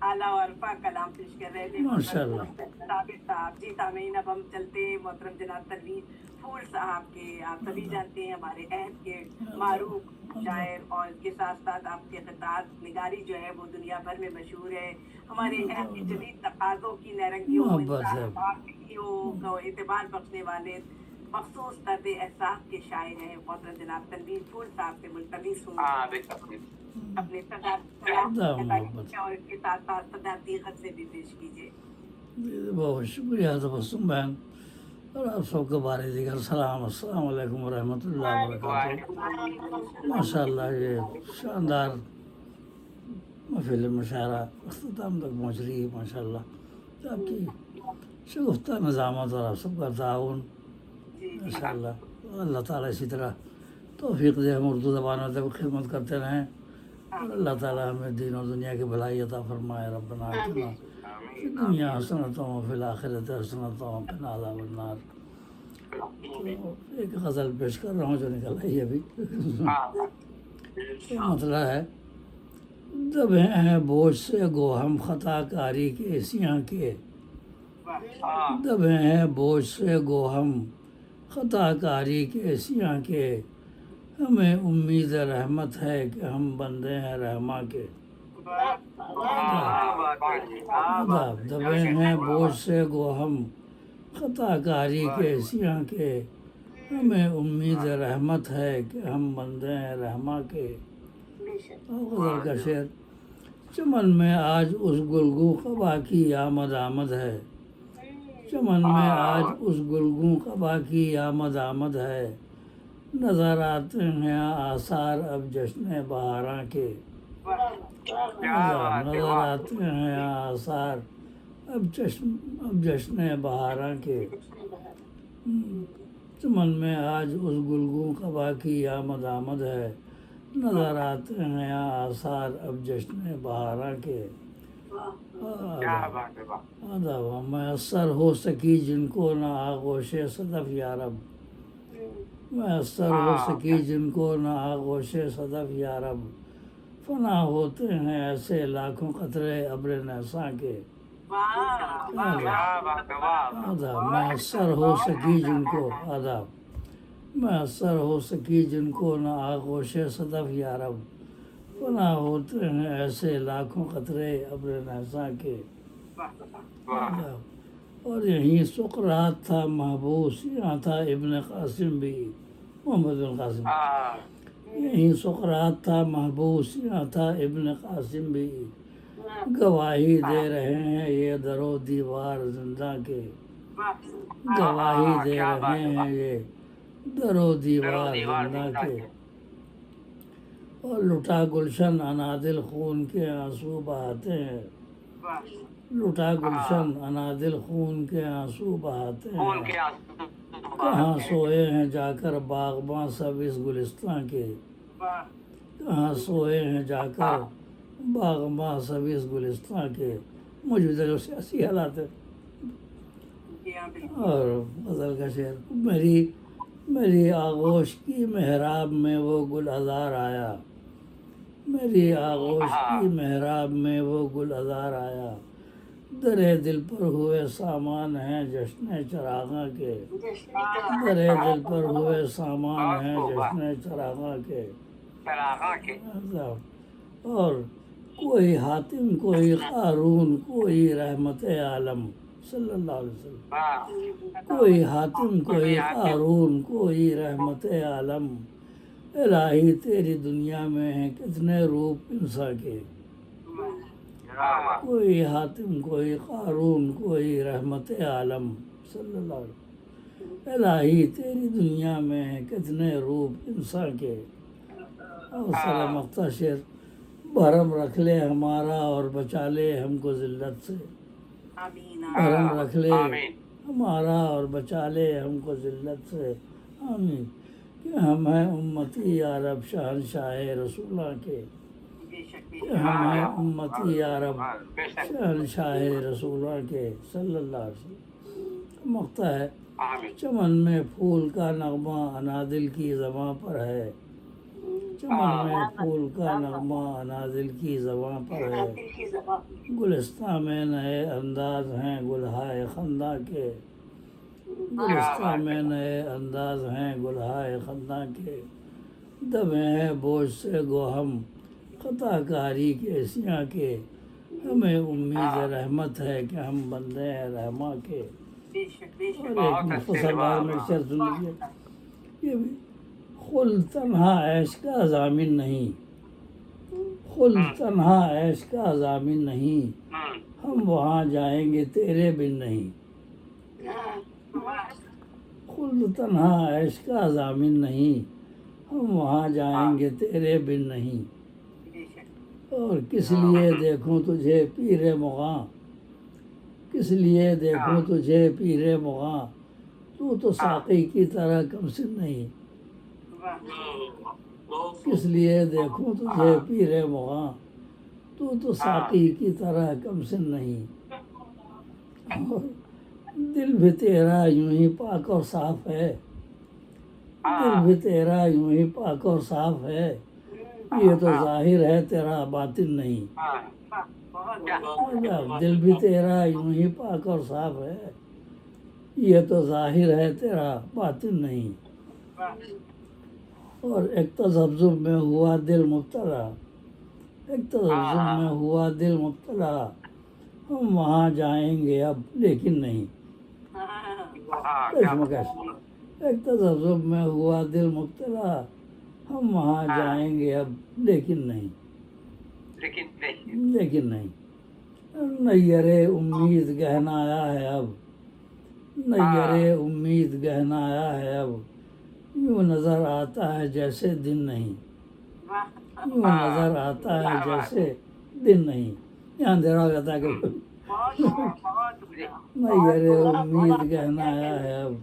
आला और पाक कलाम पेश कर रहे थे माशाल्लाह। साबिर साहब जी। तामीन। अब हम चलते हैं मोहतरम जनाब तनवीर फूल साहब के। आप सभी जानते हैं हमारे अहद के मारूफ शायर, और इसके साथ साथ आपके खिताब निगारी जो है वो दुनिया भर में मशहूर है। हमारे अहद के जदीद तकाज़ों की नरंगियों, मोहब्बत है। को एतबार बख्शने वाले मखसूस तर्द एहसास के शायर हैं मोहतरम जनाब तनवीर फूल साहब से मुल्तमिस हूँ अपने मोहब्बत। और इसके साथ साथ सदाती खत से भी पेश कीजिए। बहुत शुक्रिया तबस्सुम बहन, और आप सबके बारे दिगर सलाम, अस्सलाम वालेकुम वरहमतुल्लाहि वबरकातुहू। माशाल्लाह, ये शानदार महफिल मुशायरा अख्ताम तक पहुँच रही है। माशाल्लाह, तो आपकी शगुफ्ता नज़ामत और आप सबका ताउन माशाल्लाह। अल्लाह ताला इसी तरह तौफीक दे, हम उर्दू ज़बान में तब खिदमत करते रहें, और अल्लाह ताला हमें दीन और दुनिया की भलाई अता फरमाए। रब्बना आतिना फिद दुनिया हसनतम व फिल आखिरति हसनतम व क़िना अज़ाबन्नार। तो एक गज़ल पेश कर रहा हूँ जो निकल आई अभी। तो मतलब है, दबे हैं बोझ से गो हम खताकारी के सियाँ के, दबे हैं बोझ से गो हम खताकारी के सियाँ के, हमें उम्मीद रहमत है कि हम बंदे हैं रहमा के। दबे हैं बोझ से गो हम खताकारी के सियाँ के, हमें उम्मीद रहमत है कि हम बंदे हैं रहमा के। गज़ल का शेर, चमन में आज उस गुलगू क़बा की आमद आमद है, चमन में आज उस गुलगू क़बा की आमद आमद है, नज़र आते हैं आसार अब जश्न बहारां के। नज़र आते हैं आसार अब जश्न बहारां के। चमन में आज उस गुलगू क़बा की आमद आमद है, नज़र आते हैं आसार अब जश्न बहारां के। आदाब मैसर हो सकी जिनको न आगोश सदफ यारब, मैसर हो सकी जिनको न आगोश सदफ यारब, फना होते हैं ऐसे लाखों कतरे अब्र नहसा के। आदाब मैसर हो सकी जिनको, आदाब मैसर हो सकी जिनको न आगोश सदफ यारब, फना होते हैं ऐसे लाखों कतरे अब्र नहसा के। और यहीं सुकरात था महबूस, यहाँ था इब्न कासिम भी, मोहम्मद बिन कासिम। यहीं सुकरात था महबूस, यहाँ था इब्न कासिम भी, गवाही दे रहे हैं ये दरो दीवार जिंदा के। गवाही दे रहे हैं ये दरो दीवार जिंदा के। और लुटा गुलशन अनादिल खून के आंसू बहाते हैं, लुटा गुलशन अनादिल खून के आंसू बहाते हैं, कहाँ सोए हैं जाकर बाग़बां सब इस गुलिस्तां के। कहाँ सोए हैं जाकर बाग़बां सब इस गुलिस्तां के। मौजूदा जो सियासी हालात है। और गज़ल का शेर, मेरी आगोश की मेहराब में वो गुल अज़ार आया, मेरी आगोश की मेहराब में वो गुल अज़ार आया, दरे दिल पर हुए सामान हैं जश्न चराग़ां के। दरे दिल पर हुए सामान हैं जश्न चराग़ां के। और कोई हातिम कोई क़ारून कोई रहमत आलम सल्लल्लाहु अलैहि वसल्लम, कोई हातिम कोई क़ारून कोई रहमत आलम, इलाही तेरी दुनिया में है कितने रूप इंसान के। कोई हातिम कोई क़ारून कोई रहमत आलम सल्लल्लाहु अलैहि वसल्लम, इलाही तेरी दुनिया में है कितने रूप इंसान के। और सलाम मख्ता शेर, भरम रख ले हमारा और बचा ले हमको ज़िल्लत से, भरम रख ले हमारा और बचा ले हमको ज़िल्लत से। आमीन। कि हम हैं उम्मती यारब शहंशाह रसूला के, कि हम हैं उम्मती यारब शहंशाह रसूला के सल्लल्लाहु अलैहि वसल्लम। मख्ता है, चमन में फूल का नगमा अनादिल की ज़बां पर है, چمن میں پھول کا نغمہ نازل کی زباں پر ہے، گلستان میں نئے انداز ہیں گلہائے خنداں کے، گلستان میں نئے انداز ہیں گلہائے خنداں کے، دبے ہیں بوجھ سے گو ہم خطا کاری کے سیاں کے، ہمیں امید رحمت ہے کہ ہم بندے ہیں رحماں کے۔ بے شک بے شک اور ایک مختصر بات میں شعر سن لیجیے، یہ بھی خل تنہا عیش کا ضامن نہیں، خل تنہا عیش کا ضامن نہیں، ہم وہاں جائیں گے تیرے بن نہیں، خل تنہا عیش کا ضامن نہیں، ہم وہاں جائیں گے تیرے بن نہیں، بے شک اور کس لیے دیکھوں تجھے پیر مغاں، کس لیے دیکھوں تجھے پیر مغاں، تو ساقی کی طرح کم سن نہیں، کس لیے دیکھوں تجھے پیر مغاں، تو ساقی کی طرح کم سن نہیں، اور دل بھی تیرا یوں ہی پاک اور صاف ہے، دل بھی تیرا یوں ہی پاک اور صاف ہے، یہ تو ظاہر ہے تیرا باطن نہیں، دل بھی تیرا یوں ہی پاک اور صاف ہے، یہ تو ظاہر ہے تیرا باطن نہیں، اور ایک تذبذب میں ہوا دل مبتلا، ایک تذبذب میں ہوا دل مبتلا، ہم وہاں جائیں گے اب لیکن نہیں، کشمکش، ایک تذبذب میں ہوا دل مبتلا، ہم وہاں جائیں گے اب لیکن نہیں، لیکن نہیں، نیر امید گہنایا ہے اب، نیر امید گہنایا ہے اب، یوں نظر آتا ہے جیسے دن نہیں، یوں نظر آتا ہے جیسے دن نہیں، یہاں اندھیرا ہو جاتا ہے کہ نیر امید گہنایا ہے اب،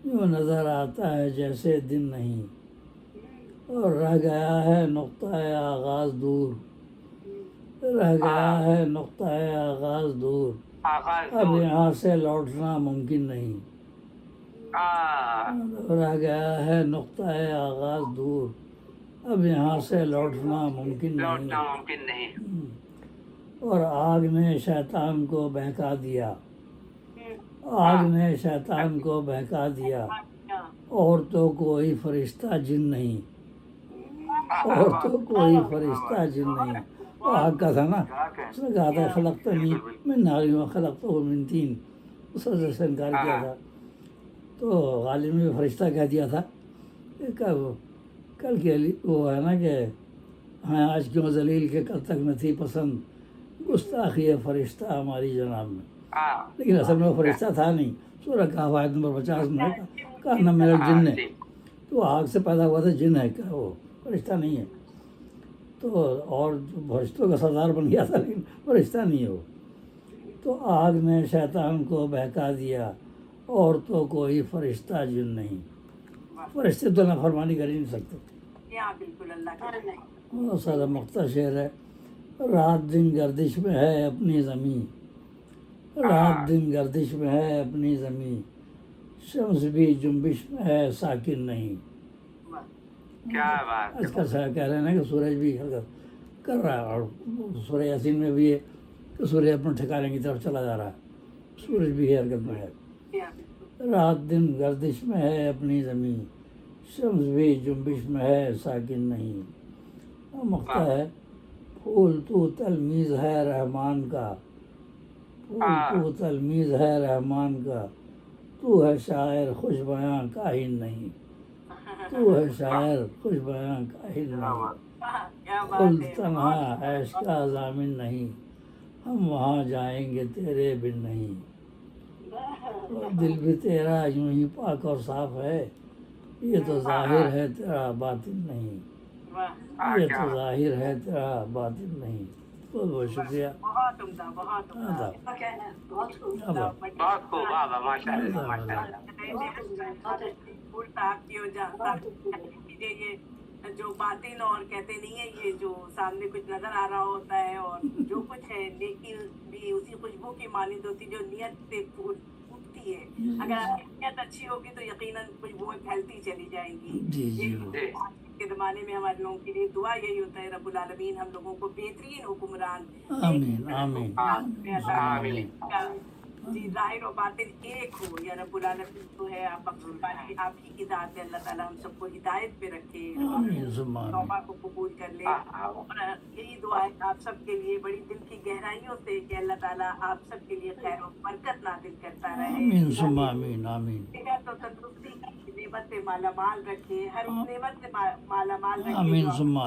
یوں نظر آتا ہے جیسے دن نہیں، اور رہ گیا ہے نقطہ آغاز دور، رہ گیا ہے نقطہ آغاز دور، اب یہاں سے لوٹنا ممکن نہیں، رہ گیا ہے نقطہ آغاز دور، اب یہاں سے لوٹنا ممکن نہیں، اور آگ نے شیطان کو بہکا دیا، آگ نے شیطان کو بہکا دیا، اور تو کوئی فرشتہ جن نہیں، اور تو کوئی فرشتہ جن نہیں، وہ آگ کا تھا نا، اس نے کہا تھا خلقتنی من نار و خلقتہ من طین، اس وجہ سے انکار کیا تھا، تو غالب نے فرشتہ کہہ دیا تھا، کل کے وہ ہے نا کہ ہاں آج کیوں ذلیل کے کل تک نہ تھی پسند گستاخی فرشتہ ہماری جناب میں، لیکن اصل میں وہ فرشتہ تھا نہیں، سورہ کہف آیت نمبر 50 میں کہا نہ میرا جن ہے، تو آگ سے پیدا ہوا تھا، جن ہے کیا وہ فرشتہ نہیں ہے، تو اور فرشتوں کا سردار بن گیا تھا لیکن فرشتہ نہیں ہے وہ، تو آگ نے شیطان کو بہکا دیا، اور تو کوئی فرشتہ جن نہیں، فرشتے تو نافرمانی کر ہی نہیں سکتے، بالکل اللہ کا بہت سارا مختصر شعر ہے، رات دن گردش میں ہے اپنی زمین، رات دن گردش میں ہے اپنی زمین، شمس بھی جنبش میں ہے ساکن نہیں، آج کل کہہ رہے ہیں نا کہ سورج بھی حرکت کر رہا ہے، اور سورہ یاسین میں بھی ہے کہ سورج اپنے ٹھکانے کی طرف چلا جا رہا ہے، سورج بھی حرکت میں ہے، رات دن گردش میں ہے اپنی زمین، شمس بھی جنبش میں ہے ساکن نہیں، مقطع ہے، پھول تو تلمیذ ہے رحمان کا، پھول تو تلمیذ ہے رحمان کا، تو ہے شاعر خوش بیاں کاہن نہیں، تو ہے شاعر خوش بیاں کاہن نہیں، خلد تنہا عیش کا ضامن نہیں، ہم وہاں جائیں گے تیرے بن نہیں، اور دل بھی تیرا یوں ہی پاک اور صاف ہے، یہ تو ظاہر ہے تیرا باطن نہیں، یہ تو ظاہر ہے تیرا باطن نہیں، بہت بہت شکریہ، بہت عمدہ بہت عمدہ بہت خوب، واہ واہ، ماشاء اللہ ماشاء اللہ، یہ جو باطن اور کہتے نہیں ہے، یہ جو سامنے کچھ نظر آ رہا ہوتا ہے اور جو کچھ ہے لیکن بھی اسی خوشبو کی مانند ہوتی جو نیت سے پھوٹتی रखिए। अगर नीयत अच्छी होगी तो यकीनन कुछ वो फैलती चली जाएंगी। जी जी के ज़माने में हमारे लोगों के लिए दुआ यही होता है, रब्बुल आलमीन हम लोगों को बेहतरीन हुक्मरान आमीन आमीन आमीन जी ज़ाहिर और बातिन एक हो या रब्बुल आलमीन तो है। आप आप ही की ज़ात है, अल्लाह ताला हम सबको हिदायत पे रखे, आमीन सुम्मा आमीन। तौबा को कबूल कर ले। और यही दुआ है आप सबके लिए बड़ी दिल की गहराइयों से कि अल्लाह ताला आप सबके लिए खैर और बरकत नाज़िल करता रहे। आमीन सुम्मा आमीन आमीन। तो तंदुरुस्ती की नेमत से माला माल रखे, हर उस नेमत से माला माल रखे आमीन जो सुम्मा आमीन।